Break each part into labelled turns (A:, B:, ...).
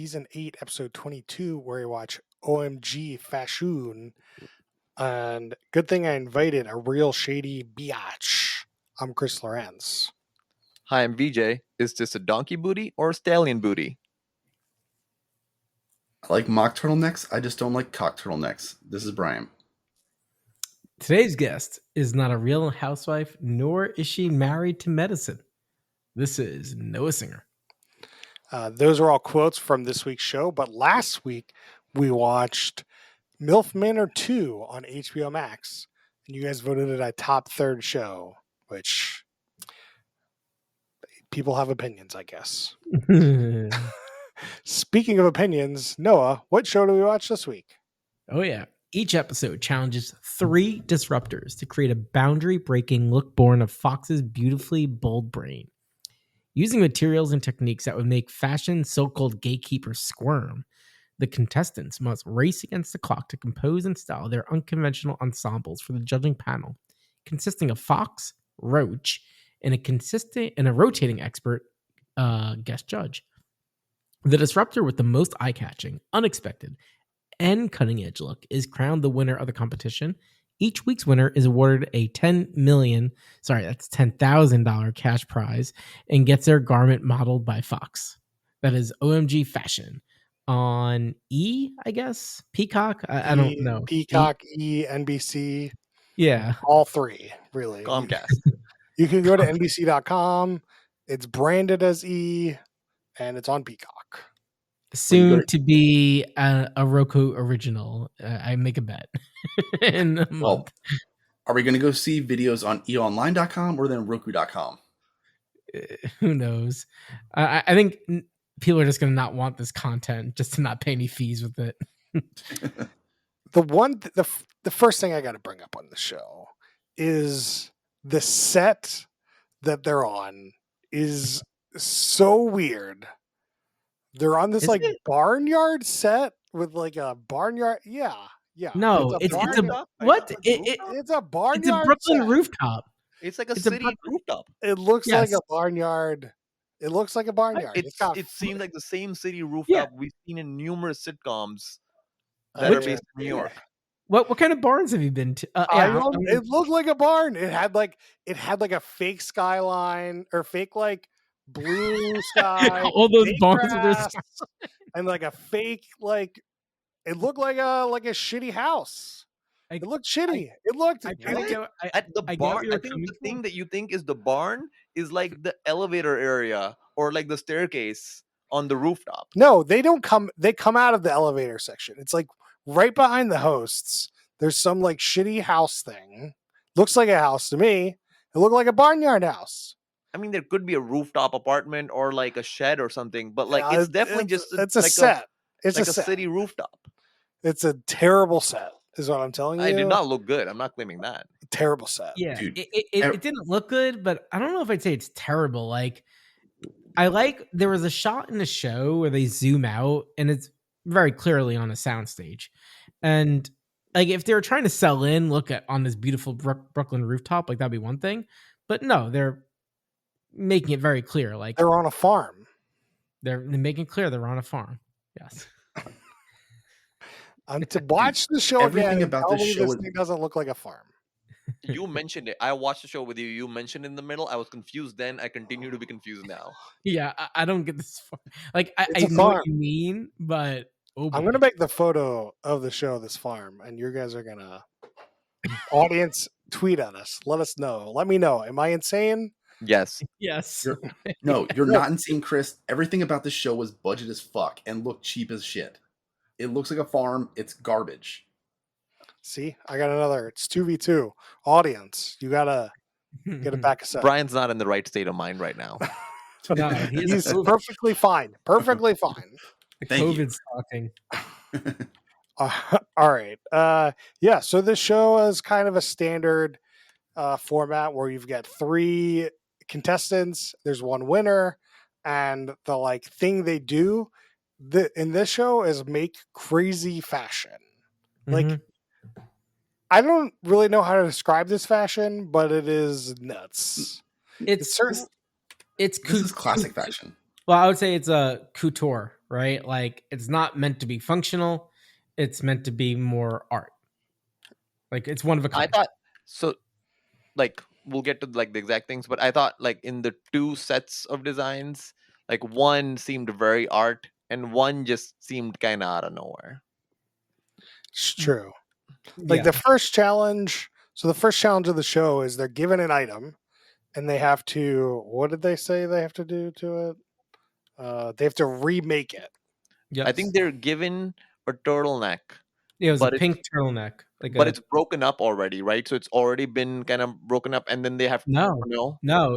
A: Season 8, Episode 22, where we watch OMG Fashun. And good thing I invited a real shady biatch. I'm Chris Lorenz.
B: Hi, I'm VJ. Is this a donkey booty or a stallion booty?
C: I like mock turtlenecks. I just don't like cock turtlenecks. This is Brian.
D: Today's guest is not a real housewife, nor is she married to medicine. This is Noah Singer.
A: Those are all quotes from this week's show, but last week we watched MILF Manor 2 on HBO Max, and you guys voted it a top third show, which people have opinions, I guess. Speaking of opinions, Noah, what show do we watch this week?
D: Oh, yeah. Each episode challenges 3 disruptors to create a boundary-breaking look born of Fox's beautifully bold brain. Using materials and techniques that would make fashion so-called gatekeepers squirm, the contestants must race against the clock to compose and style their unconventional ensembles for the judging panel, consisting of Fox, Roach, and a rotating expert guest judge. The disruptor with the most eye-catching, unexpected, and cutting-edge look is crowned the winner of the competition. Each week's winner is awarded a $10,000 cash prize and gets their garment modeled by Fox. That is OMG Fashun on E, I guess? Peacock? I don't know.
A: Peacock, NBC.
D: Yeah.
A: All 3, really.
B: Comcast.
A: You can go to NBC.com. It's branded as E, and it's on Peacock.
D: Soon to be a Roku original. I make a bet. In a month.
C: Well, are we going to go see videos on eonline.com or then Roku.com?
D: Who knows? I think people are just going to not want this content just to not pay any fees with it.
A: The first thing I got to bring up on the show is the set that they're on is so weird. They're on this barnyard set with like a barnyard. Yeah.
D: No, it's a what?
A: It's a barnyard.
D: It's a Brooklyn
A: set.
D: Rooftop.
B: It's like a city rooftop.
A: It looks like a barnyard. It looks like a barnyard.
B: It seems like the same city rooftop we've seen in numerous sitcoms that are based in New York.
D: What kind of barns have you been to?
A: It looked like a barn. It had like a fake skyline or fake like blue sky.
D: All those barns
A: and like a fake like it looked like a shitty house. It looked shitty.
B: I think the thing that you think is the barn is like the elevator area or like the staircase on the rooftop.
A: No, they don't come. They come out of the elevator section. It's like right behind the hosts. There's some like shitty house thing. Looks like a house to me. It looked like a barnyard house.
B: I mean, there could be a rooftop apartment or like a shed or something, but like it's definitely
A: it's a set. It's
B: like
A: a set.
B: City rooftop.
A: It's a terrible set, is what I'm telling you.
B: It did not look good. I'm not claiming that.
A: Terrible set.
D: Yeah, dude. It didn't look good, but I don't know if I'd say it's terrible. Like, there was a shot in the show where they zoom out, and it's very clearly on a soundstage, and like if they were trying to sell in, look at on this beautiful Brooklyn rooftop, like that'd be one thing. But no, they're making it very clear, like
A: they're on a farm.
D: They're making clear they're on a farm. Yes.
A: To watch the show
C: everything
A: again,
C: about this show
A: thing doesn't look like a farm.
B: You mentioned it. I watched the show with you. You mentioned in the middle. I was confused then. I continue to be confused now.
D: Yeah, I don't get this. Like, I know what you mean, but
A: I'm going to make the photo of the show, this farm, and you guys are going to audience tweet at us. Let us know. Let me know. Am I insane?
B: Yes.
C: You're not insane, Chris. Everything about this show was budget as fuck and looked cheap as shit. It looks like a farm. It's garbage.
A: See, I got another. It's 2v2. Audience, you gotta get it back a second.
B: Brian's not in the right state of mind right now.
D: No,
A: he's perfectly fine. Perfectly fine.
D: COVID's talking.
A: All right. So this show is kind of a standard format where you've got 3 contestants. There's one winner, and the like thing they do in this show is make crazy fashion. Like, I don't really know how to describe this fashion, but it is nuts.
D: It's
C: classic fashion.
D: Well, I would say it's a couture, right? Like it's not meant to be functional. It's meant to be more art. Like it's one of a kind.
B: I thought so. Like we'll get to like the exact things, but I thought like in the two sets of designs, like one seemed very art and one just seemed kind of out of nowhere.
A: It's true. Like the first challenge. So the first challenge of the show is they're given an item, and they have to. What did they say they have to do to it? They have to remake it.
D: Yes.
B: I think they're given a turtleneck.
D: Yeah, it was a pink turtleneck.
B: But it's broken up already, right? So it's already been kind of broken up, and then they have
D: no.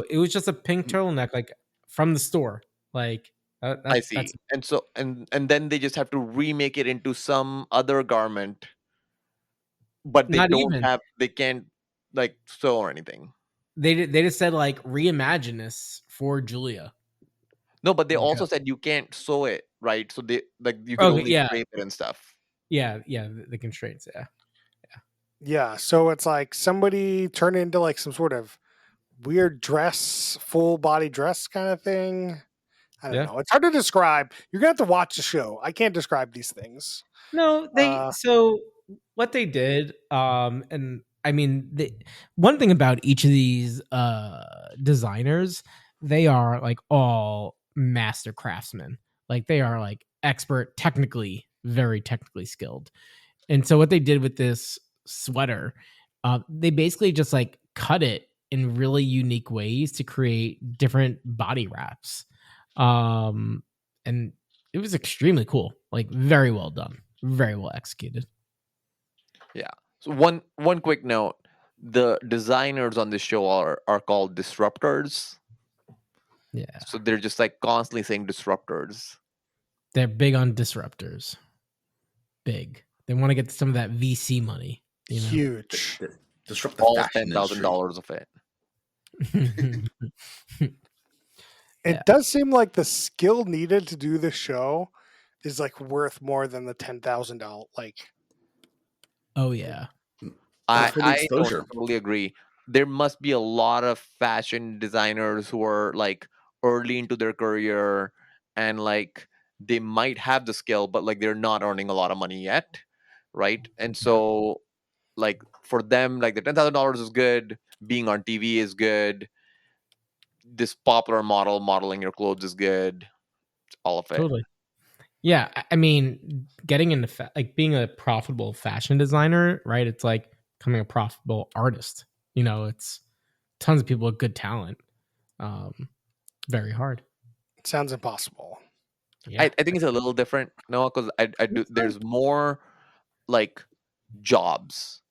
D: It was just a pink turtleneck, like from the store. Like
B: I see, and so and then they just have to remake it into some other garment, but they they can't like sew or anything.
D: They just said like reimagine this for Julia.
B: No, but they also said you can't sew it, right? So they like you can only drape it and stuff.
D: Yeah, the constraints,
A: Yeah, so it's like somebody turned into like some sort of weird dress, full body dress kind of thing. I don't know. It's hard to describe. You're gonna have to watch the show. I can't describe these things.
D: No, so what they did, and I mean, one thing about each of these designers, they are like all master craftsmen. Like they are like expert, very technically skilled. And so what they did with this sweater, they basically just like cut it in really unique ways to create different body wraps. And it was extremely cool, like very well done, very well executed.
B: Yeah. So one quick note: the designers on this show are called disruptors.
D: Yeah.
B: So they're just like constantly saying disruptors.
D: They're big on disruptors. Big. They want to get some of that VC money. You know?
A: Huge.
C: Disrupt
B: all $10,000 of it.
A: It does seem like the skill needed to do the show is like worth more than the $10,000. Like,
D: oh yeah,
B: I totally agree. There must be a lot of fashion designers who are like early into their career, and like they might have the skill, but like they're not earning a lot of money yet, right? And so, like for them, like the $10,000 is good. Being on TV is good. This popular modeling your clothes is good. All of it.
D: Totally. Yeah, I mean, getting into like being a profitable fashion designer, right? It's like becoming a profitable artist. You know, it's tons of people with good talent. Very hard.
A: It sounds impossible.
B: Yeah. I think it's a little different, no, because I do. There's more like jobs.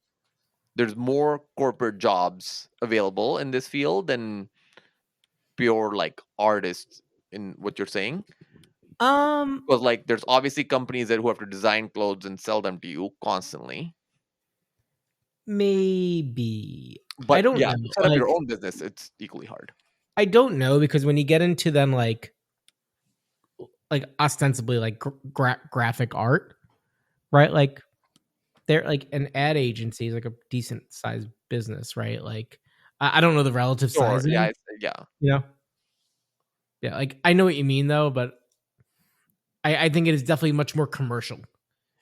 B: There's more corporate jobs available in this field than pure like artists in what you're saying. Because like there's obviously companies who have to design clothes and sell them to you constantly.
D: Maybe.
B: But I don't know. Set up your own business, it's equally hard.
D: I don't know, because when you get into them like ostensibly like graphic art, right? Like they're like an ad agency is like a decent sized business, right? Like I don't know the relative size.
B: Yeah.
D: You know? Yeah, like I know what you mean though, but I think it is definitely much more commercial,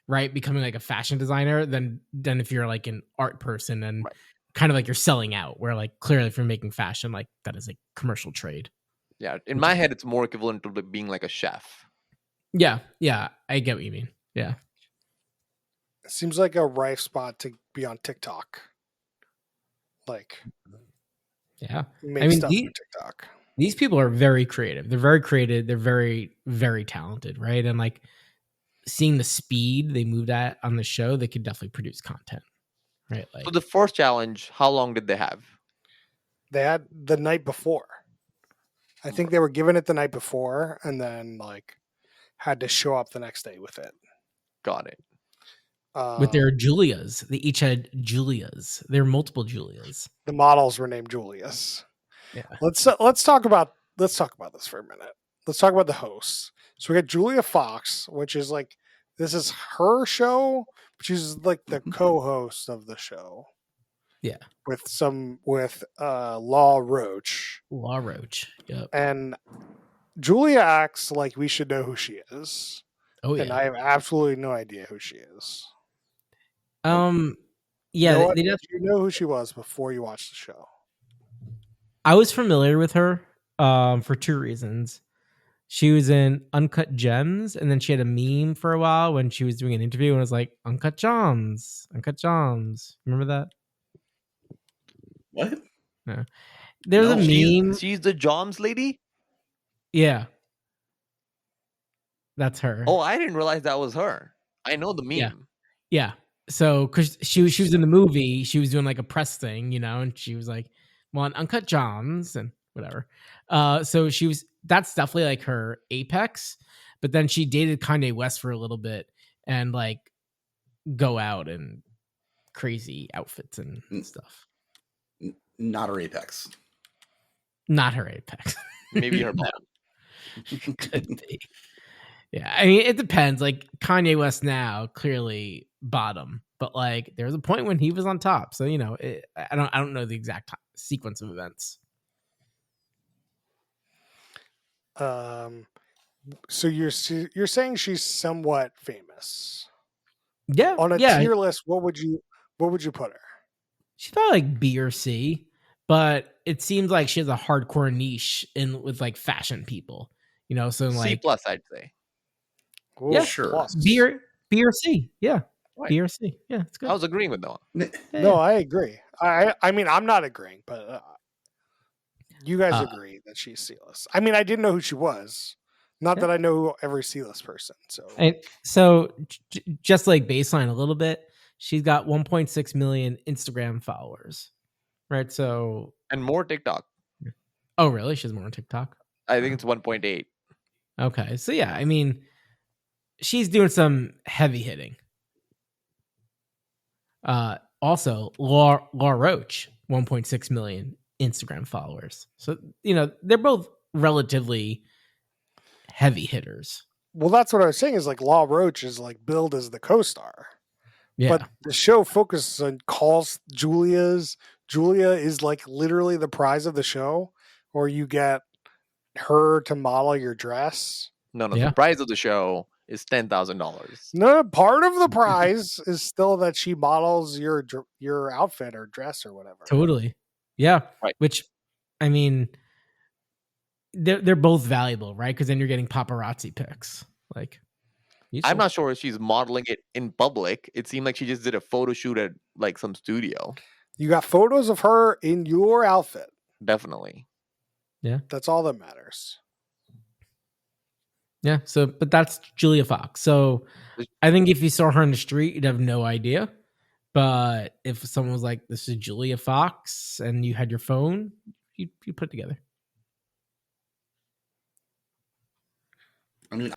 D: right? Becoming like a fashion designer than if you're like an art person and kind of like you're selling out, where like clearly if you're making fashion, like that is a commercial trade.
B: Yeah, in my head, it's more equivalent to being like a chef.
D: Yeah, I get what you mean. Yeah.
A: It seems like a rife spot to be on TikTok. Like,
D: yeah.
A: Make stuff for TikTok.
D: These people are very creative. They're very creative. They're very, very talented, right? And like seeing the speed they moved at on the show, they could definitely produce content, right? Like,
B: so the first challenge, how long did they have?
A: They had the night before. I think they were given it the night before, and then like had to show up the next day with it.
B: Got it.
D: With their Julias, they each had Julias. There were multiple Julias.
A: The models were named Julius.
D: Yeah.
A: Let's talk about this for a minute. Let's talk about the hosts. So we got Julia Fox, which is like this is her show, but she's like the co-host of the show.
D: Yeah.
A: With Law Roach.
D: Law Roach. Yep.
A: And Julia acts like we should know who she is.
D: Oh
A: And I have absolutely no idea who she is.
D: Yeah,
A: Noah, did you know who she was before you watched the show?
D: I was familiar with her for two reasons. She was in Uncut Gems, and then she had a meme for a while when she was doing an interview, and it was like, Uncut Gems, Uncut Gems. Remember that?
C: What?
D: Yeah. There's
C: No.
D: a meme.
B: She's the Joms lady?
D: Yeah. That's her.
B: Oh, I didn't realize that was her. I know the meme.
D: Yeah. So, because she was in the movie, she was doing like a press thing, you know, and she was like, well, on Uncut Gems and whatever. So that's definitely like her apex. But then she dated Kanye West for a little bit and like go out and crazy outfits and stuff.
C: Not her apex.
D: Not her apex.
B: Maybe her mom.
D: Could be. Yeah, I mean, it depends. Like Kanye West now, clearly bottom, but like there was a point when he was on top. So you know, I don't know the exact sequence of events.
A: So you're saying she's somewhat famous.
D: Yeah,
A: On a tier list, what would you put her?
D: She's probably like B or C, but it seems like she has a hardcore niche with like fashion people. You know, so like
B: C+, I'd say.
A: Ooh,
D: yeah,
C: sure.
D: B or C. Yeah,
B: Right.
D: B or C. Yeah, it's good.
B: I was agreeing with Noah.
A: No, I agree. I mean, I'm not agreeing, but you guys agree that she's C-list. I mean, I didn't know who she was. Not that I know every C-list person.
D: So just like baseline a little bit, she's got 1.6 million Instagram followers, right? So
B: and more TikTok.
D: Oh, really? She has more on TikTok?
B: I think it's 1.8.
D: Okay, so yeah, I mean, she's doing some heavy hitting. Also, Laura Roach, 1.6 million Instagram followers. So, you know, they're both relatively heavy hitters.
A: Well, that's what I was saying is like Law Roach is like billed as the co-star.
D: Yeah.
A: But the show focuses on calls Julia is like literally the prize of the show, or you get her to model your dress.
B: No, the prize of the show is $10,000.
A: No, part of the prize is still that she models your outfit or dress or whatever.
D: Totally. Yeah.
B: Right.
D: Which, I mean, they're both valuable, right? Because then you're getting paparazzi pics. Like,
B: I'm not sure if she's modeling it in public. It seemed like she just did a photo shoot at like some studio.
A: You got photos of her in your outfit.
B: Definitely.
D: Yeah.
A: That's all that matters.
D: Yeah. So, but that's Julia Fox. So I think if you saw her on the street, you'd have no idea. But if someone was like, this is Julia Fox, and you had your phone, you put it together.
C: I mean,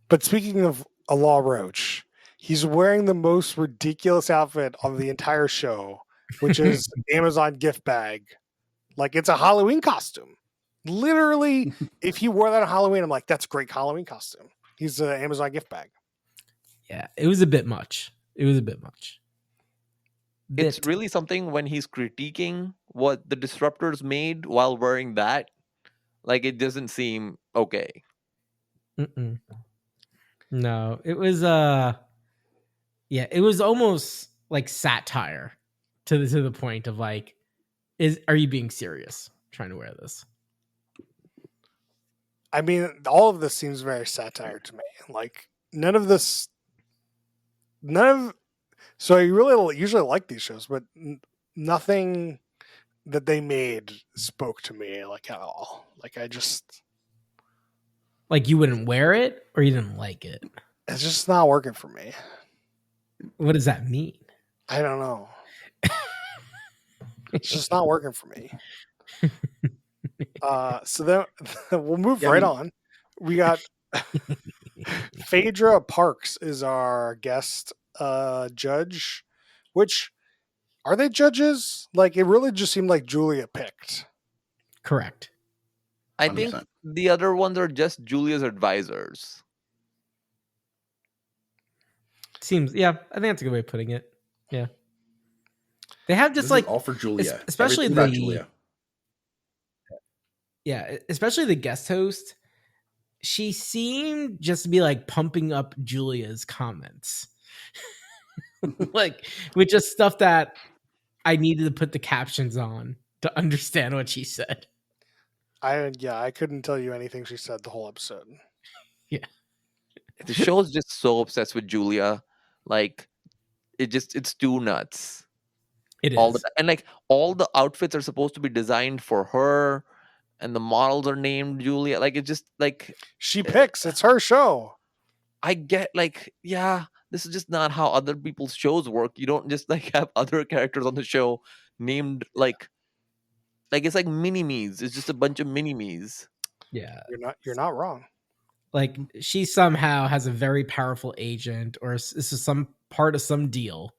A: but speaking of Law Roach, he's wearing the most ridiculous outfit on the entire show, which is Amazon gift bag. Like it's a Halloween costume. Literally, if he wore that on Halloween, I'm like, that's a great Halloween costume. He's an Amazon gift bag.
D: Yeah, it was a bit much.
B: It's really something when he's critiquing what the disruptors made while wearing that. Like, it doesn't seem okay.
D: Mm-mm. No, it was it was almost like satire to the point of like, are you being serious trying to wear this?
A: I mean, all of this seems very satire to me. Like so I really usually like these shows, but nothing that they made spoke to me like at all. Like I just
D: like you wouldn't wear it or you didn't like it.
A: It's just not working for me.
D: What does that mean?
A: I don't know. It's just not working for me. So then we'll move on. We got Phaedra Parks is our guest judge. Which are they judges? Like it really just seemed like Julia picked.
D: Correct.
B: I think the other ones are just Julia's advisors.
D: Seems, I think that's a good way of putting it. Yeah. They have just like
C: all for Julia,
D: especially
C: Julia.
D: Yeah, especially the guest host she seemed just to be like pumping up Julia's comments. Like with just stuff that I needed to put the captions on to understand what she said.
A: I couldn't tell you anything she said the whole episode.
D: Yeah.
B: The show is just so obsessed with Julia. Like it's too nuts.
D: It is.
B: All the and like all the outfits are supposed to be designed for her, and the models are named Julia. Like it's just like
A: she picks. It's her show.
B: I get like, yeah, this is just not how other people's shows work. You don't just like have other characters on the show named like it's like mini-me's. It's just a bunch of mini-me's.
D: Yeah.
A: You're not wrong.
D: Like she somehow has a very powerful agent, or this is some part of some deal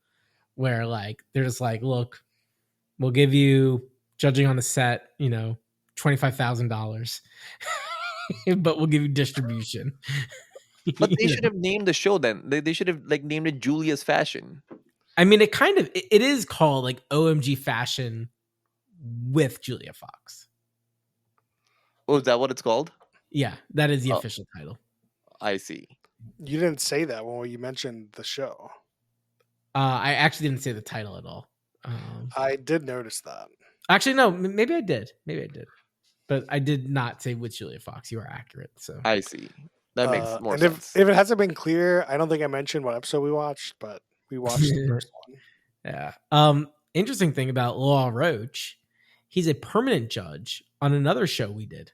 D: where like they're just like, look, we'll give you, judging on the set, $25,000, but we'll give you distribution.
B: But they should have named the show then. They should have like named it Julia's Fashion.
D: I mean, it is called like OMG Fashun with Julia Fox.
B: Oh, is that what it's called?
D: Yeah, that is the official title.
B: I see.
A: You didn't say that when you mentioned the show.
D: I actually didn't say the title at all.
A: I did notice that.
D: Actually, no, maybe I did. But I did not say with Julia Fox. You are accurate. So
B: I see. That makes more
A: and
B: sense.
A: If it hasn't been clear, I don't think I mentioned what episode we watched, but we watched the first one.
D: Yeah. Interesting thing about Law Roach, he's a permanent judge on another show we did.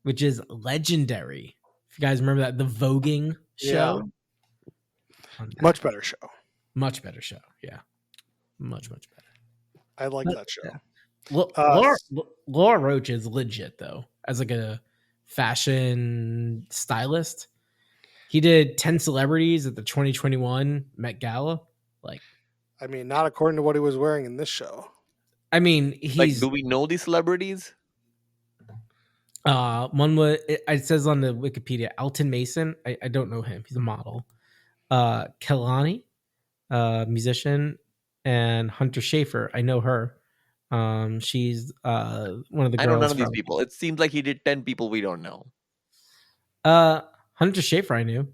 D: Which is Legendary. If you guys remember that, the voguing show.
A: Yeah. Much better show.
D: Much better show. Yeah. Much better.
A: I like that show.
D: Yeah. Laura Roach is legit though, as like a fashion stylist. He did 10 celebrities at the 2021 Met Gala. Like,
A: I mean, not according to what he was wearing in this show.
D: I mean, he's
B: like, do we know these celebrities?
D: One was, it says on the Wikipedia, Alton Mason. I don't know him. He's a model. Kelani, musician, and Hunter Schafer. I know her. She's one of the girls.
B: I know none of these people. It seems like he did 10 people we don't know.
D: Hunter Schafer, I knew.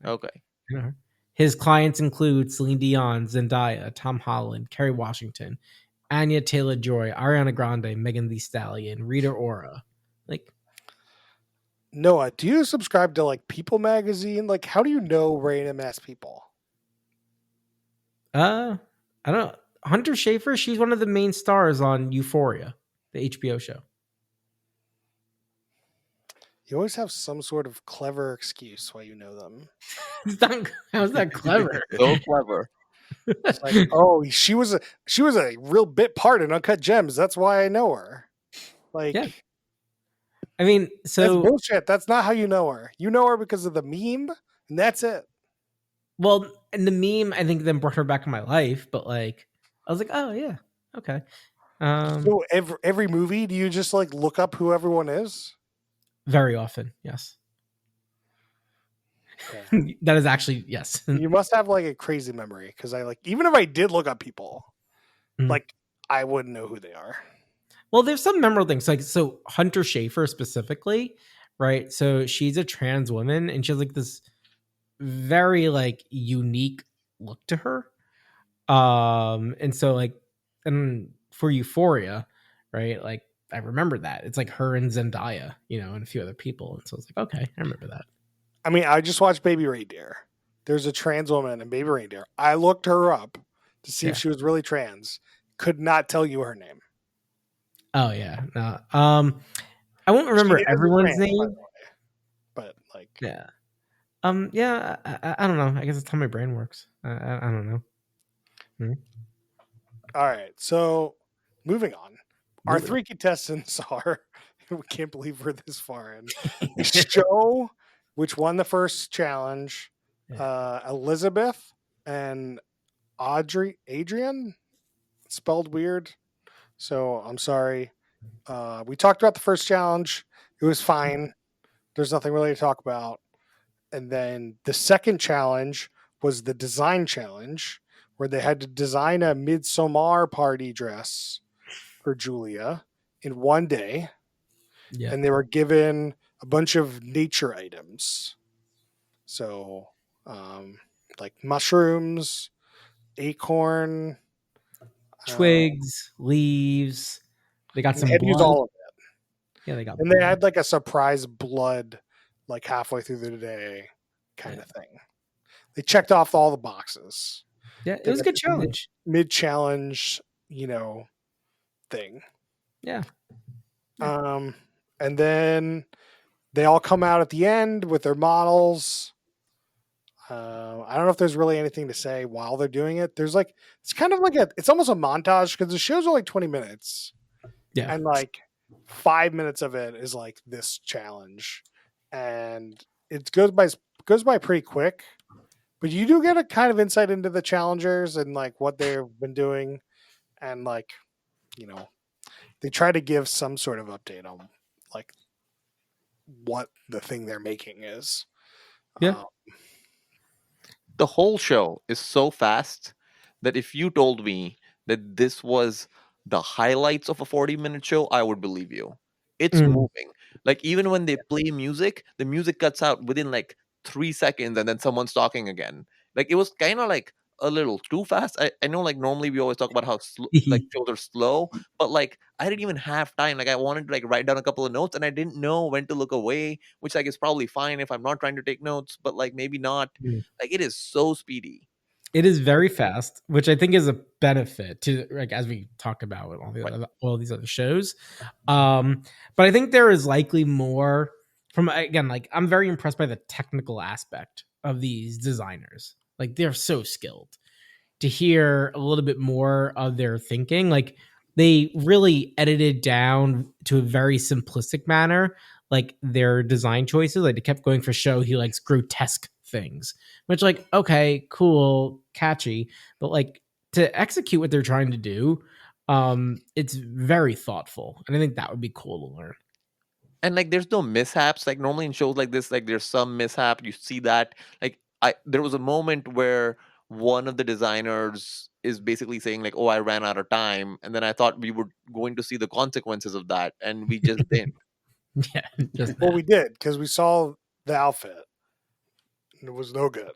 B: Okay.
D: I know her. His clients include Celine Dion, Zendaya, Tom Holland, Kerry Washington, Anya Taylor-Joy, Ariana Grande, Megan Thee Stallion, Rita Ora. Like,
A: Noah, do you subscribe to like People magazine? Like, how do you know random ass people?
D: I don't know. Hunter Schafer, she's one of the main stars on Euphoria, the HBO show.
A: You always have some sort of clever excuse why you know them.
D: How's that clever?
B: So clever.
A: It's like, oh, she was a real bit part in Uncut Gems. That's why I know her. Like,
D: yeah. I mean, so
A: that's bullshit. That's not how you know her. You know her because of the meme, and that's it.
D: Well, and the meme, I think, then brought her back in my life. But like, I was like, oh yeah, okay.
A: So every movie, do you just like look up who everyone is?
D: Very often, yes. Okay. That is actually yes.
A: You must have like a crazy memory because I like even if I did look up people, like I wouldn't know who they are.
D: Well, there's some memorable things. Like, so Hunter Schafer specifically, right? So she's a trans woman and she has like this very like unique look to her. And so like, and for Euphoria, right? Like I remember that. It's like her and Zendaya, and a few other people. And so I was like, okay, I remember that.
A: I mean, I just watched Baby Reindeer. There's a trans woman in Baby Reindeer. I looked her up to see if she was really trans. Could not tell you her name.
D: Oh yeah, no. I won't remember everyone's name,
A: but like,
D: yeah, yeah. I don't know. I guess that's how my brain works. I don't know.
A: All right, so moving on. Our three contestants are. We can't believe we're this far in. Show, which won the first challenge. Elizabeth and Adrian, spelled weird. So I'm sorry. We talked about the first challenge. It was fine. There's nothing really to talk about. And then the second challenge was the design challenge, where they had to design a Midsommar party dress for Julia in one day. Yeah. And they were given a bunch of nature items. So, like mushrooms, acorn,
D: Twigs, leaves. They got
A: and they
D: some
A: had to use
D: blood.
A: all of it.
D: Yeah, they got
A: And
D: blood.
A: they had like a surprise blood, like halfway through the day, kind of thing. They checked off all the boxes.
D: Yeah, it was a good challenge.
A: Mid challenge, thing.
D: Yeah.
A: And then they all come out at the end with their models. I don't know if there's really anything to say while they're doing it. There's like, it's kind of like it's almost a montage because the show's only 20 minutes.
D: Yeah.
A: And like 5 minutes of it is like this challenge. And it goes by pretty quick. But you do get a kind of insight into the challengers and like what they've been doing. And like, they try to give some sort of update on like what the thing they're making is.
D: Yeah.
B: The whole show is so fast that if you told me that this was the highlights of a 40-minute show, I would believe you. It's moving. Like even when they play music, the music cuts out within like 3 seconds and then someone's talking again. Like it was kind of like a little too fast. I know like normally we always talk about how like shows are slow, but like I didn't even have time. Like I wanted to like write down a couple of notes and I didn't know when to look away, which like is probably fine if I'm not trying to take notes, but like maybe not. Like it is so speedy.
D: It is very fast, which I think is a benefit to like as we talked about with all these other shows. But I think there is likely more from again, like I'm very impressed by the technical aspect of these designers. Like they're so skilled. To hear a little bit more of their thinking, like they really edited down to a very simplistic manner, like their design choices. Like they kept going for show. He likes grotesque things, which like, okay, cool, catchy, but like to execute what they're trying to do, it's very thoughtful. And I think that would be cool to learn.
B: And like there's no mishaps. Like normally in shows like this, like there's some mishap. You see that. Like there was a moment where one of the designers is basically saying like, oh, I ran out of time. And then I thought we were going to see the consequences of that. And we just didn't.
D: Yeah.
A: Well, we did because we saw the outfit. And it was no good.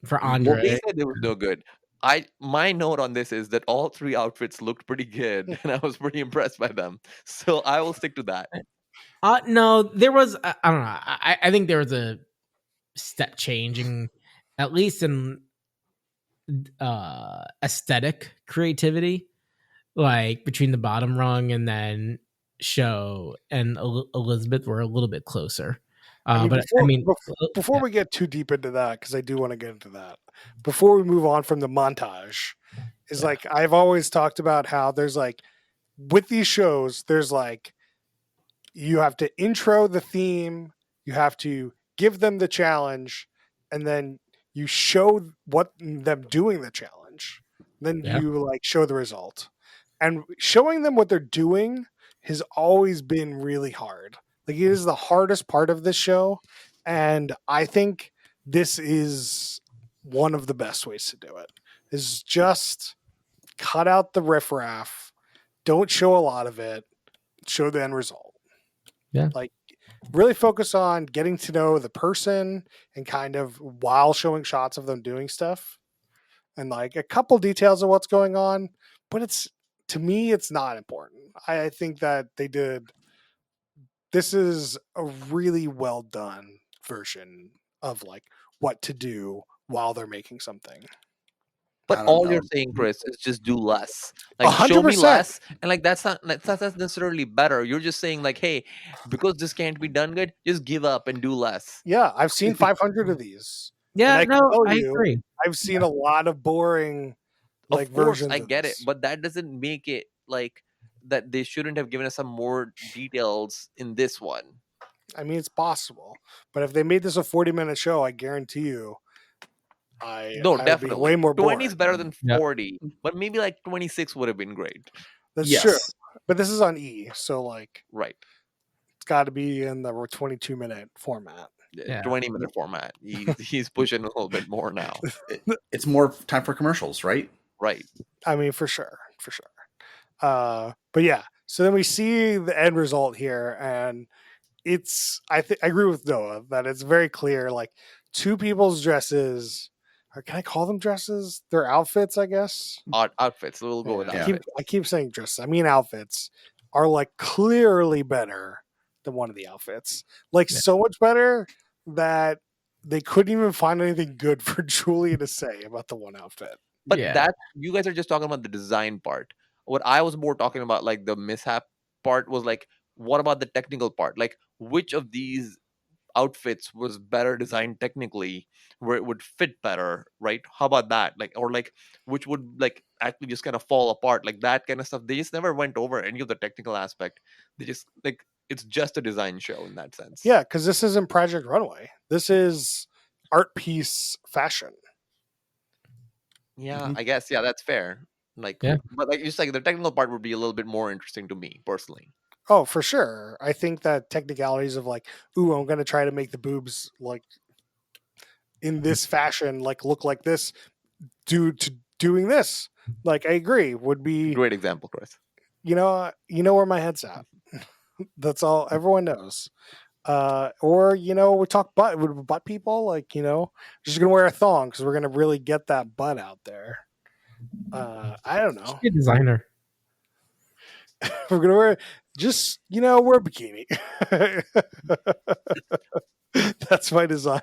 D: For Andre.
B: Well, they said it was no good. My note on this is that all 3 outfits looked pretty good and I was pretty impressed by them. So I will stick to that.
D: No, there was I don't know. I think there was a step changing, at least in aesthetic creativity, like between the bottom rung and then Show and Elizabeth were a little bit closer.
A: Before we get too deep into that, because I do want to get into that, before we move on from the montage, is like I've always talked about how there's like with these shows, there's like you have to intro the theme, you have to give them the challenge, and then you show what them doing the challenge. Then you like show the result. And showing them what they're doing has always been really hard. Like it is the hardest part of this show. And I think this is one of the best ways to do it. Is just cut out the riffraff. Don't show a lot of it. Show the end result.
D: Yeah.
A: Like really focus on getting to know the person and kind of while showing shots of them doing stuff and like a couple details of what's going on. But to me, it's not important. I think that this is a really well done version of like what to do while they're making something.
B: But all you're saying, Chris, is just do less. Like
A: 100%.
B: show me less, and like that's not necessarily better. You're just saying like, hey, because this can't be done good, just give up and do less.
A: Yeah, I've seen 500 of these.
D: Yeah, I agree.
A: I've seen a lot of boring like
B: of course,
A: versions.
B: I get it, but that doesn't make it like that they shouldn't have given us some more details in this one.
A: I mean, it's possible, but if they made this a 40-minute show, I guarantee you.
B: Definitely.
A: Way more
B: 20 is better than 40,
A: Yep.
B: but maybe like 26 would have been great.
A: That's true. But this is on E, so like
B: right.
A: It's got to be in the 22-minute format.
B: 20-minute format. He's pushing a little bit more now.
C: It's more time for commercials, right?
B: Right.
A: I mean, for sure. But yeah, so then we see the end result here, and I agree with Noah that it's very clear. Like two people's dresses, or can I call them dresses? They're outfits, I guess.
B: Outfits. We'll go with outfits.
A: I keep saying dresses. I mean outfits are like clearly better than one of the outfits. Like so much better that they couldn't even find anything good for Julia to say about the one outfit.
B: But that you guys are just talking about the design part. What I was more talking about, like the mishap part, was like, what about the technical part? Like, which of these outfits was better designed technically, where it would fit better, right? How about that? Like, or like, which would like actually just kind of fall apart, like that kind of stuff. They just never went over any of the technical aspect. They just like it's just a design show in that sense.
A: Yeah, because this isn't Project Runway. This is art piece fashion.
B: Yeah, I guess. Yeah, that's fair. Like, but like just like the technical part would be a little bit more interesting to me personally.
A: Oh, for sure. I think that technicalities of like, ooh, I'm going to try to make the boobs like in this fashion, like look like this, due to doing this. Like, I agree. Would be
B: great example, Chris.
A: You know where my head's at. That's all. Everyone knows. Or we talk butt people, like just gonna wear a thong because we're gonna really get that butt out there. I don't know.
D: Be a designer.
A: We're gonna wear wear a bikini. That's my design.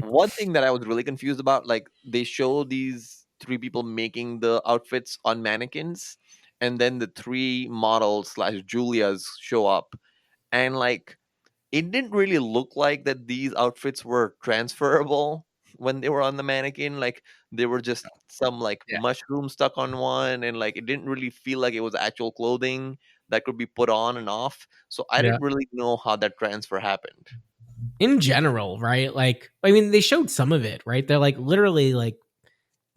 B: One thing that I was really confused about, like they show these three people making the outfits on mannequins, and then the three models / Julias show up, and like it didn't really look like that these outfits were transferable when they were on the mannequin. Like they were just some like mushroom stuck on one, and like it didn't really feel like it was actual clothing that could be put on and off. So I didn't really know how that transfer happened.
D: In general, right? Like, I mean, they showed some of it, right? They're like literally like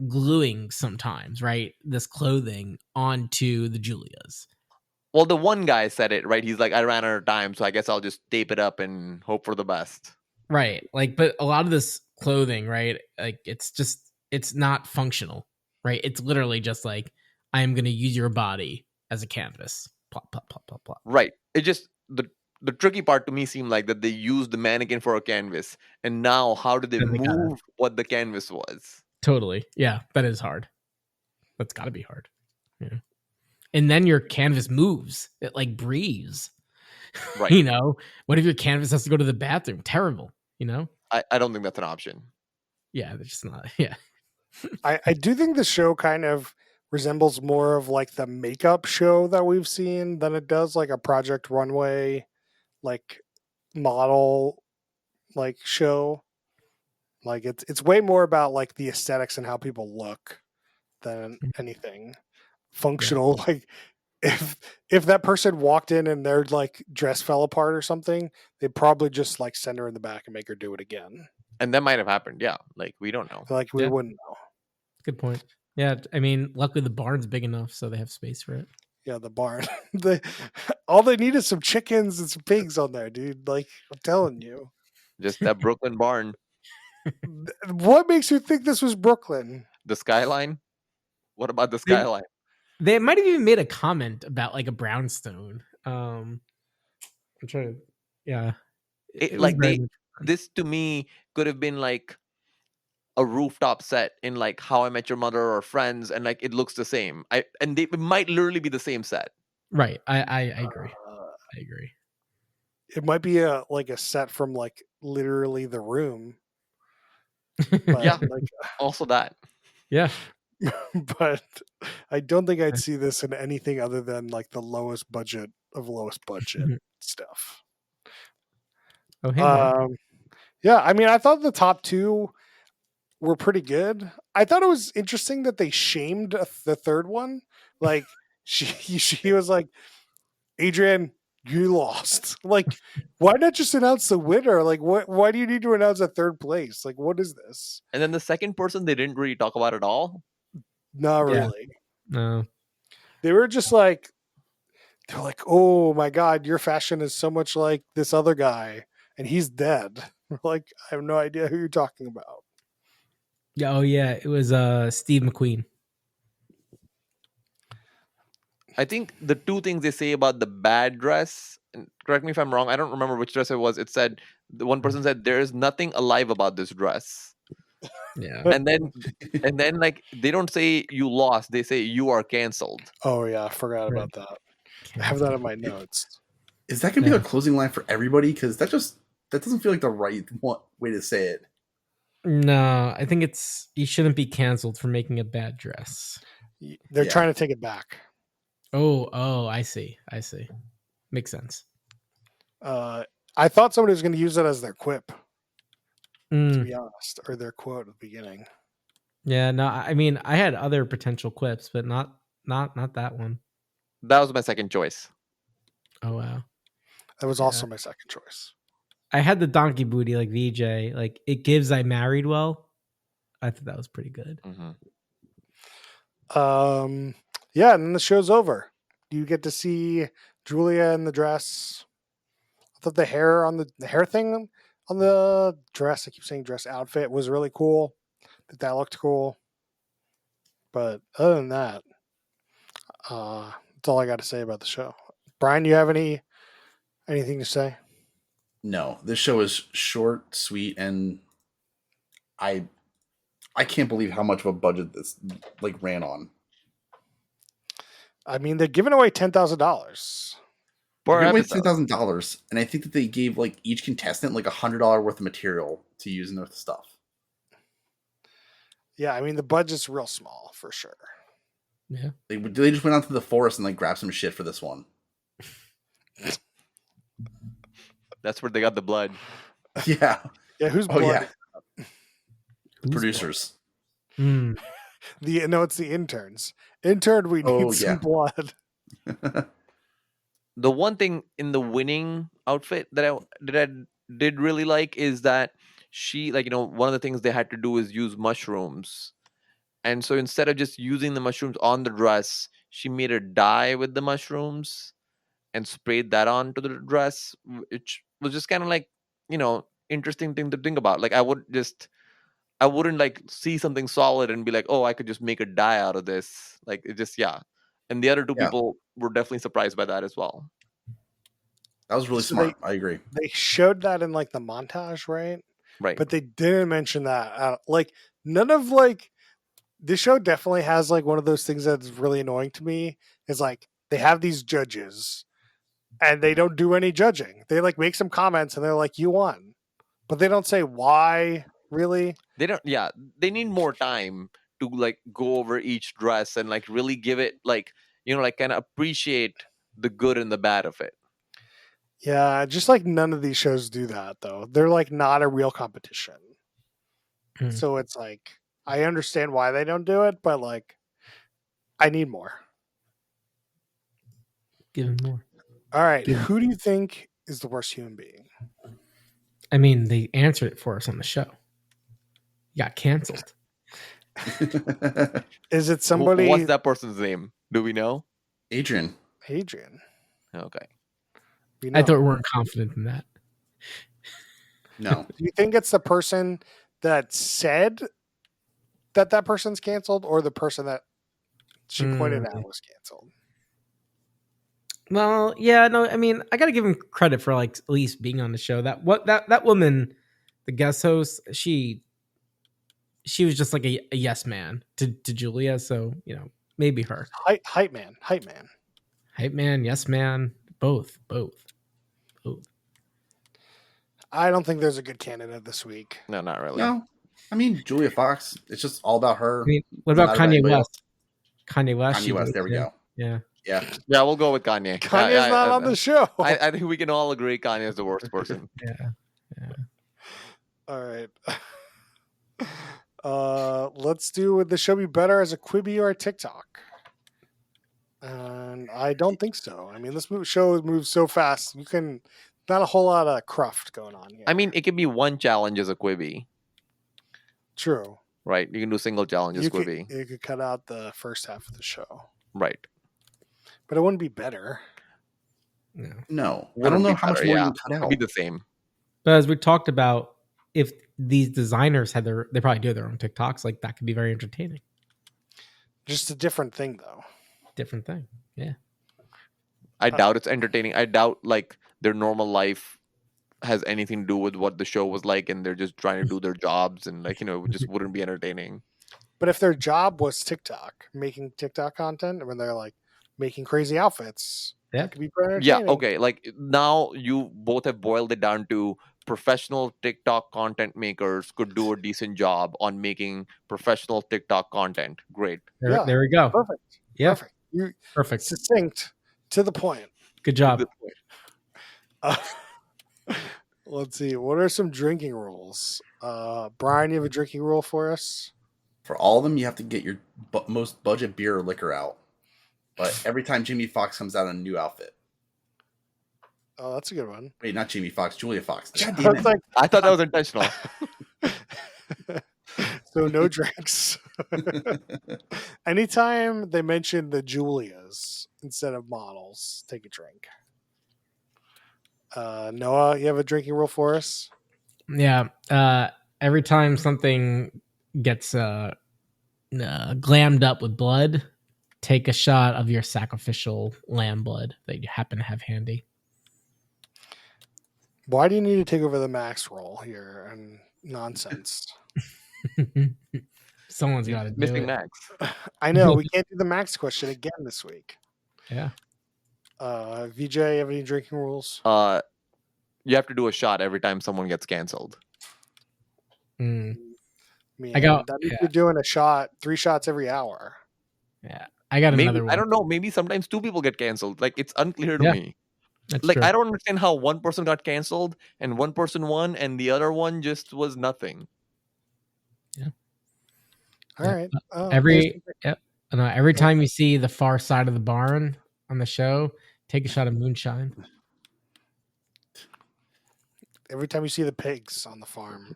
D: gluing sometimes, right? This clothing onto the Julias.
B: Well, the one guy said it, right? He's like, I ran out of time, so I guess I'll just tape it up and hope for the best.
D: Right. Like, but a lot of this clothing, right? Like, it's not functional, right? It's literally just like, I am going to use your body as a canvas. Plop, plop, plop, plop, plop.
B: Right. It just, the tricky part to me seemed like that they used the mannequin for a canvas. And now, how do they move what the canvas was?
D: Totally. Yeah, that is hard. That's got to be hard. Yeah. And then your canvas moves. It like breathes.
B: Right.
D: What if your canvas has to go to the bathroom? Terrible.
B: I don't think that's an option.
D: Yeah, they're just not. Yeah.
A: I do think the show kind of resembles more of like the makeup show that we've seen than it does like a Project Runway, like model, like show. Like it's way more about like the aesthetics and how people look than anything functional. Yeah. Like if that person walked in and their like dress fell apart or something, they'd probably just like send her in the back and make her do it again.
B: And that might have happened. Yeah. Like we don't know.
A: Like we wouldn't know.
D: Good point. Yeah. I mean, luckily the barn's big enough so they have space for it.
A: Yeah, the barn. All they need is some chickens and some pigs on there, dude. Like I'm telling you.
B: Just that Brooklyn barn.
A: What makes you think this was Brooklyn?
B: The skyline? What about the skyline?
D: They might have even made a comment about like a brownstone. I'm trying to, yeah.
B: This to me could have been like a rooftop set in like How I Met Your Mother or Friends, and like it looks the same. It might literally be the same set.
D: Right. I agree. I agree.
A: It might be a set from like literally The Room.
B: But, yeah. Like, also that.
D: Yeah.
A: But I don't think I'd see this in anything other than like the lowest budget of lowest budget stuff.
D: Oh, hey,
A: yeah. I mean, I thought the top two were pretty good. I thought it was interesting that they shamed the third one. Like she was like, Adrian, you lost. Like, why not just announce the winner? Like, why do you need to announce a third place? Like, what is this?
B: And then the second person they didn't really talk about at all.
A: Not really.
D: No.
A: They were just like, they're like, oh my God, your fashion is so much like this other guy, and he's dead. Like, I have no idea who you're talking about.
D: Yeah. Oh yeah, it was Steve McQueen.
B: I think the two things they say about the bad dress and correct me if I'm wrong, I don't remember which dress it was. It said, the one person said, there is nothing alive about this dress.
D: Yeah.
B: And then like they don't say you lost, they say you are canceled.
A: Oh yeah, I forgot about that. I have that in my notes.
C: Is that gonna be the closing line for everybody? Because that doesn't feel like the right way to say it.
D: No, I think it's you shouldn't be canceled for making a bad dress.
A: They're trying to take it back.
D: Oh, I see. Makes sense.
A: I thought somebody was going to use it as their quip, to be honest, or their quote at the beginning.
D: Yeah, no, I mean, I had other potential quips, but not that one.
B: That was my second choice.
D: Oh wow,
A: that was also my second choice.
D: I had the donkey booty like VJ, like it gives I married well. I thought that was pretty good.
A: Yeah, and then the show's over. You get to see Julia in the dress. I thought the hair thing on the dress, I keep saying dress outfit, was really cool. That looked cool. But other than that, that's all I got to say about the show. Brian, you have anything to say?
C: No, this show is short, sweet, and I can't believe how much of a budget this like ran on.
A: I mean, they're giving away $10,000.
C: They're giving away $10,000, and I think that they gave like each contestant like $100 worth of material to use in their stuff.
A: Yeah, I mean the budget's real small for sure.
D: Yeah,
C: they just went out to the forest and like grabbed some shit for this one.
B: That's where they got the blood.
C: Yeah.
A: Yeah, who's blood?
C: Yeah. Producers.
D: Mm.
A: It's the interns. Intern, we need some blood.
B: The one thing in the winning outfit that I did really like is that she, like, one of the things they had to do is use mushrooms. And so instead of just using the mushrooms on the dress, she made a dye with the mushrooms and sprayed that onto the dress, which was just kind of like, interesting thing to think about. Like I wouldn't like see something solid and be like, oh, I could just make a dye out of this. Like it just, yeah. And the other two people were definitely surprised by that as well.
C: That was really smart. I agree.
A: They showed that in like the montage, right?
B: Right.
A: But they didn't mention that. Like none of like this show definitely has like one of those things that's really annoying to me is like they have these judges and they don't do any judging. They like make some comments and they're like, you won. But they don't say why, really.
B: They don't, yeah. They need more time to like go over each dress and like really give it like, like kind of appreciate the good and the bad of it.
A: Yeah, just like none of these shows do that though. They're like not a real competition. So it's like I understand why they don't do it, but like I need more.
D: Give him more.
A: All right, who do you think is the worst human being?
D: I mean, they answered it for us on the show. You got canceled.
A: Is it somebody?
B: What's that person's name? Do we know?
C: Adrian.
B: Okay.
D: I thought we weren't confident in that.
C: No.
A: Do you think it's the person that said that person's canceled, or the person that she pointed out was canceled?
D: Well, yeah, no, I mean, I got to give him credit for like at least being on the show. That woman, the guest host, she was just like a yes man to Julia, so maybe her.
A: Hype man,
D: yes man, both.
C: I
A: don't think there's a good candidate this week.
B: No, not really.
C: No, I mean Julia Fox. It's just all about her.
D: I mean, what about Kanye West? Kanye West.
C: There we go.
D: Yeah.
B: We'll go with Kanye.
A: Kanye's not on the show.
B: I think we can all agree Kanye is the worst person.
D: Yeah.
A: All right. Let's do would the show be better as a Quibi or a TikTok? And I don't think so. I mean, this show moves so fast. Not a whole lot of cruft going on here.
B: I mean, it can be one challenge as a Quibi.
A: True.
B: Right. You can do single challenges Quibi.
A: You could cut out the first half of the show.
B: Right.
A: But it wouldn't be better.
C: No. I don't know how much more you can cut out.
B: It'd be the same.
D: But as we talked about, if these designers they probably do their own TikToks, like that could be very entertaining.
A: Just a different thing, though.
D: Different thing. Yeah.
B: I doubt it's entertaining. I doubt like their normal life has anything to do with what the show was like, and they're just trying to do their jobs, and like it just wouldn't be entertaining.
A: But if their job was TikTok, making TikTok content, when they're like making crazy outfits, that could be pretty
B: Yeah,
A: entertaining.
B: okay. Like now you both have boiled it down to professional TikTok content makers could do a decent job on making professional TikTok content. Great.
D: There we go.
A: Perfect.
D: Yeah.
A: Perfect. You
D: Perfect.
A: succinct to the point.
D: Good job.
A: Let's see. What are some drinking rules? Brian, you have a drinking rule for us?
C: For all of them, you have to get your most budget beer or liquor out. But every time Jamie Foxx comes out in a new outfit.
A: Oh, that's a good one.
C: Wait, not Jamie Foxx, Julia Fox. God damn it.
B: I thought that was intentional.
A: So no drinks. Anytime they mention the Julias instead of models, take a drink. Noah, you have a drinking rule for us?
D: Yeah. Every time something gets glammed up with blood, take a shot of your sacrificial lamb blood that you happen to have handy.
A: Why do you need to take over the Max role here and nonsense?
D: Someone's got to do
B: Missing
D: it.
B: Max.
A: I know. We can't do the Max question again this week.
D: Yeah.
A: VJ, you have any drinking rules?
B: You have to do a shot every time someone gets canceled.
A: Man,
D: you're
A: doing a shot, 3 shots every hour.
D: Yeah. I got another one.
B: I don't know. Maybe sometimes 2 people get canceled. Like it's unclear to me.
D: That's
B: like
D: true.
B: I don't understand how one person got canceled and one person won and the other one just was nothing.
D: Yeah.
A: All right.
D: Every time you see the far side of the barn on the show, take a shot of moonshine.
A: Every time you see the pigs on the farm.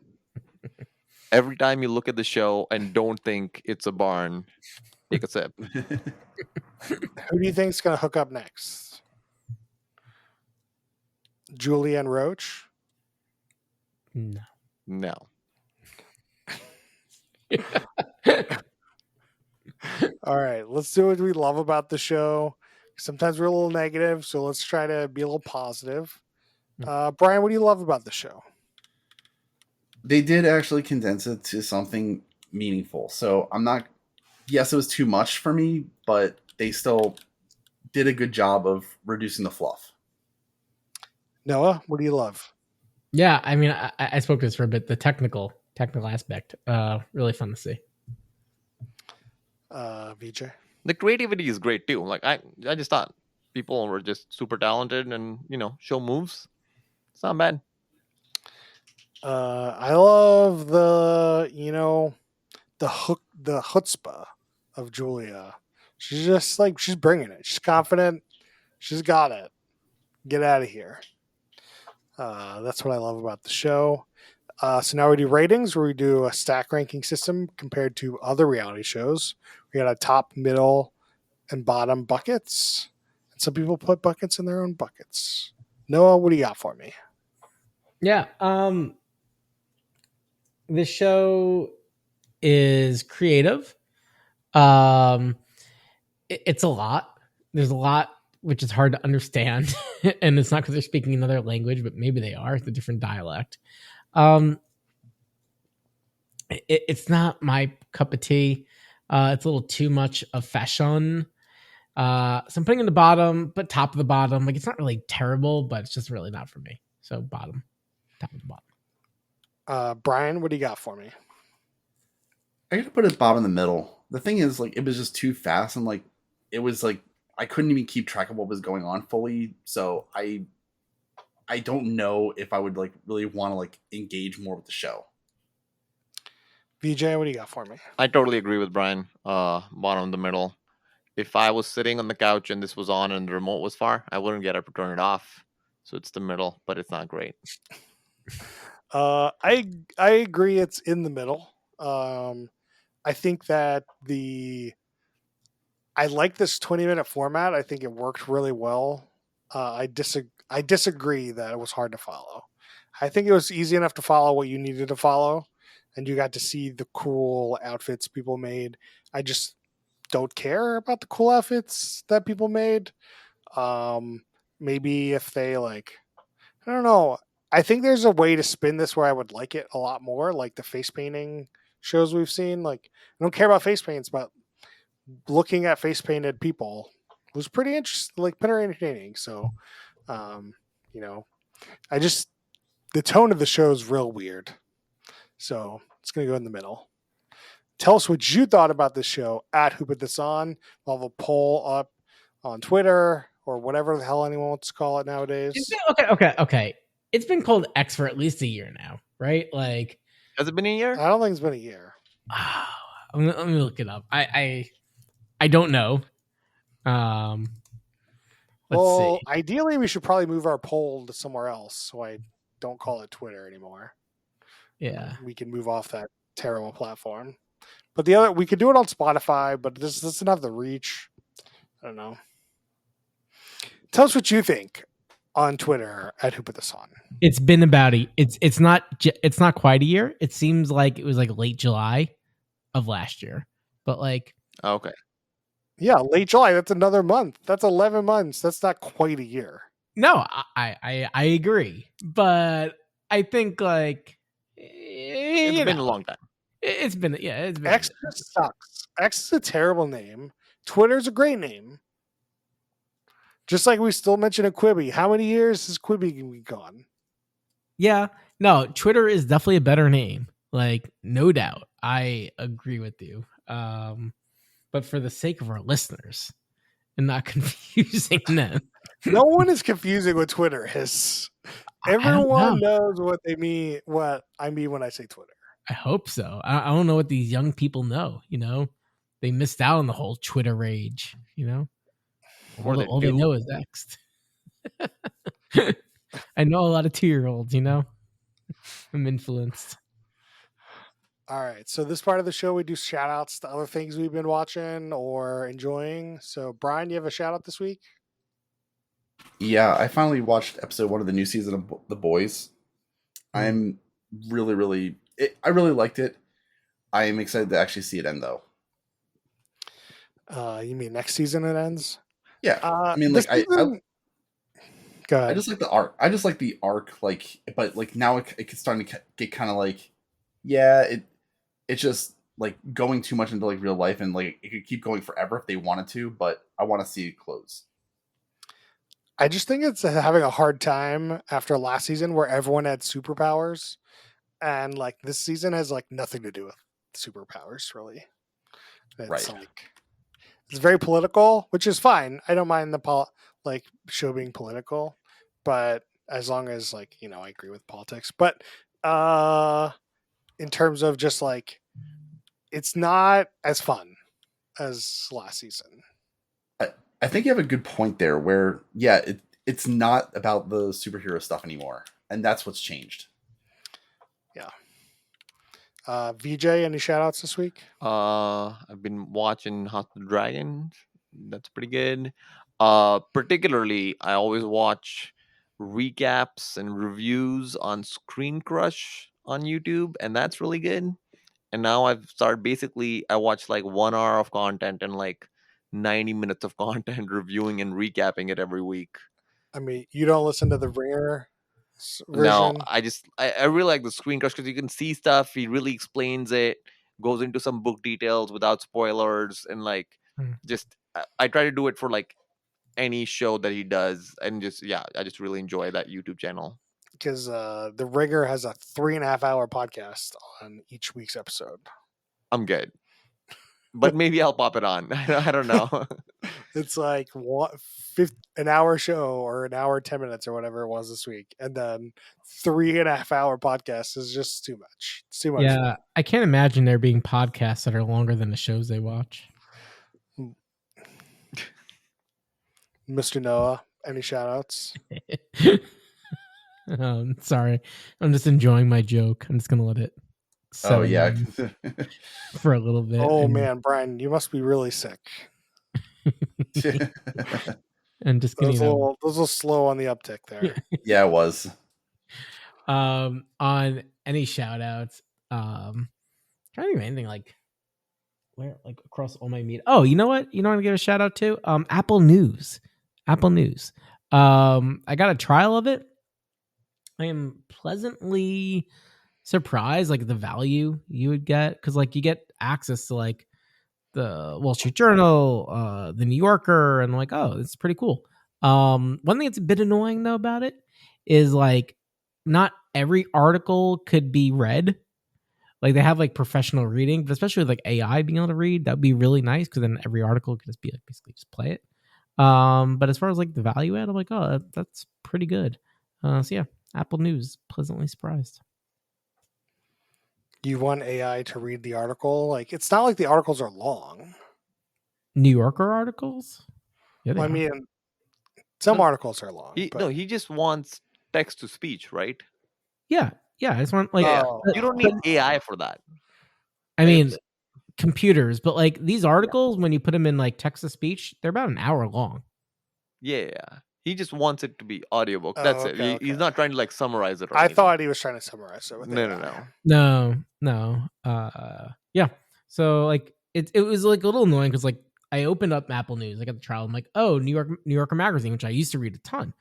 B: Every time you look at the show and don't think it's a barn, take a sip.
A: Who do you think is going to hook up next? Julianne Roach?
B: No.
A: All right, let's do what we love about the show. Sometimes we're a little negative, so let's try to be a little positive. Brian, what do you love about the show?
C: They did actually condense it to something meaningful. So yes, it was too much for me, but they still did a good job of reducing the fluff.
A: Noah, what do you love?
D: Yeah, I mean, I spoke to this for a bit. The technical aspect, really fun to see.
A: VJ?
B: The creativity is great too. Like I just thought people were just super talented and show moves. It's not bad.
A: I love the chutzpah of Julia. She's just like, she's bringing it. She's confident. She's got it. Get out of here. That's what I love about the show. So now we do ratings, where we do a stack ranking system compared to other reality shows. We got a top, middle, and bottom buckets. And some people put buckets in their own buckets. Noah, what do you got for me?
D: Yeah. The show is creative. It's a lot. There's a lot which is hard to understand, and it's not because they're speaking another language, but maybe they are. It's a different dialect. It's not my cup of tea. It's a little too much of fashion. So I'm putting in the bottom, but top of the bottom. Like, it's not really terrible, but it's just really not for me. So bottom, top of the bottom.
A: Brian, what do you got for me?
C: I gotta put it bottom in the middle. The thing is, like, it was just too fast, and like, it was like I couldn't even keep track of what was going on fully. So I don't know if I would like really want to like engage more with the show.
A: VJ, what do you got for me?
B: I totally agree with Brian. Bottom of the middle. If I was sitting on the couch and this was on and the remote was far, I wouldn't get up to turn it off. So it's the middle, but it's not great.
A: I agree. It's in the middle. I think that I like this 20-minute format. I think it worked really well. I disagree that it was hard to follow. I think it was easy enough to follow what you needed to follow, and you got to see the cool outfits people made. I just don't care about the cool outfits that people made. Maybe if they like, I don't know. I think there's a way to spin this where I would like it a lot more, like the face painting shows we've seen. Like, I don't care about face paints, but looking at face painted people was pretty interesting, like pretty entertaining. So, you know, the tone of the show is real weird. So it's going to go in the middle. Tell us what you thought about this show at Who Put This On. We'll have a poll up on Twitter or whatever the hell anyone wants to call it nowadays.
D: Okay. It's been called X for at least a year now, right? Like,
B: has it been a year?
A: I don't think it's been a year.
D: Let me look it up. I don't know. Let's see.
A: Ideally, we should probably move our poll to somewhere else, so I don't call it Twitter anymore.
D: Yeah,
A: we can move off that terrible platform. But we could do it on Spotify, but this doesn't have the reach. I don't know. Tell us what you think on Twitter at Who Put This On.
D: It's been about it's not quite a year. It seems like it was like late July of last year, but like
B: okay,
A: yeah, late July. That's another month. That's 11 months. That's not quite a year.
D: No, I agree, but I think like
B: it's been a long time.
D: It's been
A: X sucks. X is a terrible name. Twitter's a great name. Just like we still mention a Quibi. How many years has Quibi gone?
D: Yeah, no, Twitter is definitely a better name. Like, no doubt. I agree with you. But for the sake of our listeners and not confusing them.
A: No one is confusing what Twitter is. Everyone knows what they mean, what I mean when I say Twitter.
D: I hope so. I don't know what these young people know, you know? They missed out on the whole Twitter rage, you know? All they know is X. I know a lot of 2-year-olds, you know? I'm influenced.
A: All right. So this part of the show, we do shout outs to other things we've been watching or enjoying. So Brian, you have a shout out this week?
C: Yeah, I finally watched episode 1 of the new season of The Boys. I'm really, I really liked it. I am excited to actually see it end, though.
A: You mean next season it ends?
C: Yeah, I mean, like
A: Go ahead.
C: I just like the arc. I just like the arc, like, but like now it's starting to get kind of like, yeah, it's just like going too much into like real life, and like it could keep going forever if they wanted to, but I want to see it close.
A: I just think it's having a hard time after last season where everyone had superpowers, and like this season has like nothing to do with superpowers really. It's
C: right.
A: Like it's very political, which is fine. I don't mind the show being political, but as long as like, you know, I agree with politics. But in terms of just like, it's not as fun as last season.
C: I think you have a good point there where, yeah, it's not about the superhero stuff anymore. And that's what's changed.
A: Yeah. VJ, any shout outs this week?
B: I've been watching House of the Dragons. That's pretty good. Particularly, I always watch recaps and reviews on Screen Crush on YouTube, and that's really good. And now I've started I watch like 1 hour of content and like 90 minutes of content reviewing and recapping it every week.
A: I mean, you don't listen to the Ringer version?
B: No, I really like the Screen Crush because you can see stuff. He really explains it, goes into some book details without spoilers, and like just I try to do it for like any show that he does, and I just really enjoy that YouTube channel.
A: Because the Ringer has a 3.5 hour podcast on each week's episode.
B: I'm good. But maybe I'll pop it on. I don't know.
A: It's like an hour show or an hour 10 minutes or whatever it was this week, and then 3.5 hour podcast is just too much. It's too much.
D: Yeah, I can't imagine there being podcasts that are longer than the shows they watch.
A: Mr. Noah, any shout outs?
D: Sorry, I'm just enjoying my joke. I'm just gonna let it.
C: Oh yeah,
D: for a little bit.
A: Oh man, Brian, you must be really sick.
D: And just
A: those a little slow on the uptick there.
C: Yeah, it was.
D: On any shout outs, trying to do anything like where like across all my media. Oh, you know what? You know what I'm gonna give a shout out to? Apple News. Apple News. I got a trial of it. I am pleasantly surprised, like the value you would get, because like you get access to like the Wall Street Journal, the New Yorker, and like, oh, it's pretty cool. One thing that's a bit annoying though about it is like not every article could be read. Like they have like professional reading, but especially with like AI being able to read, that'd be really nice because then every article could just be like basically just play it. But as far as like the value add, I'm like, oh, that's pretty good. So yeah, Apple News, pleasantly surprised.
A: You want AI to read the article? Like, it's not like the articles are long.
D: New Yorker articles? Yeah,
A: Well, I mean, some articles are long.
B: He just wants text to speech, right?
D: Yeah. I just want like
B: you don't need AI for that.
D: I mean, computers, but like these articles, when you put them in like text to speech, they're about an hour long.
B: Yeah. He just wants it to be audiobook. That's it.
A: Okay.
B: He's not trying to like summarize it.
A: I thought he was trying to summarize it. With
D: No. Yeah. So like it was like a little annoying because like I opened up Apple News, I got the trial. I'm like, oh, New Yorker magazine, which I used to read a ton.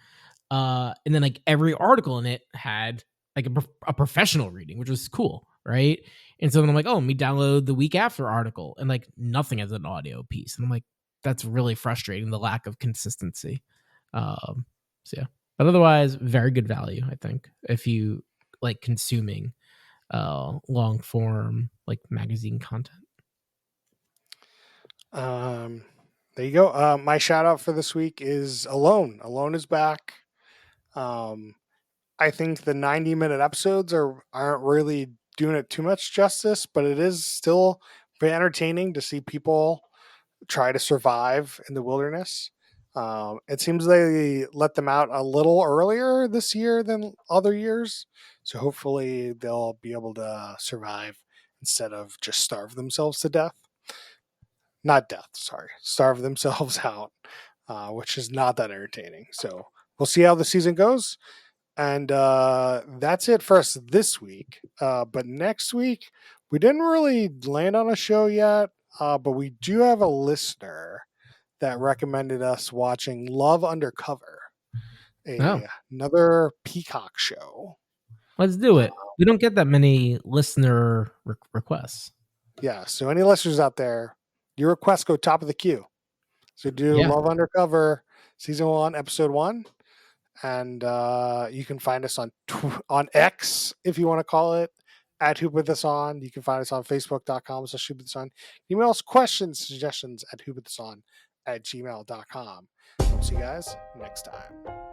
D: And then like every article in it had like a professional reading, which was cool, right? And so then I'm like, oh, let me download the week after article, and like nothing as an audio piece. And I'm like, that's really frustrating, the lack of consistency. So yeah, but otherwise, very good value, I think, if you like consuming long form like magazine content.
A: There you go. My shout out for this week is Alone. Alone is back. I think the 90-minute episodes aren't really doing it too much justice, but it is still very entertaining to see people try to survive in the wilderness. It seems they let them out a little earlier this year than other years, so hopefully they'll be able to survive instead of just starve themselves to death. Not death, sorry. Starve themselves out, which is not that entertaining. So we'll see how the season goes. And that's it for us this week. But next week, we didn't really land on a show yet, but we do have a listener that recommended us watching Love Undercover, another Peacock show.
D: Let's do it. We don't get that many listener requests.
A: Yeah, so any listeners out there, your requests go top of the queue. So do Love Undercover Season 1, Episode 1. And you can find us on X, if you want to call it, at Hoop With Us On. You can find us on Facebook.com/Hoop With Us On. Email us questions, suggestions at hoopwithus@gmail.com. We'll see you guys next time.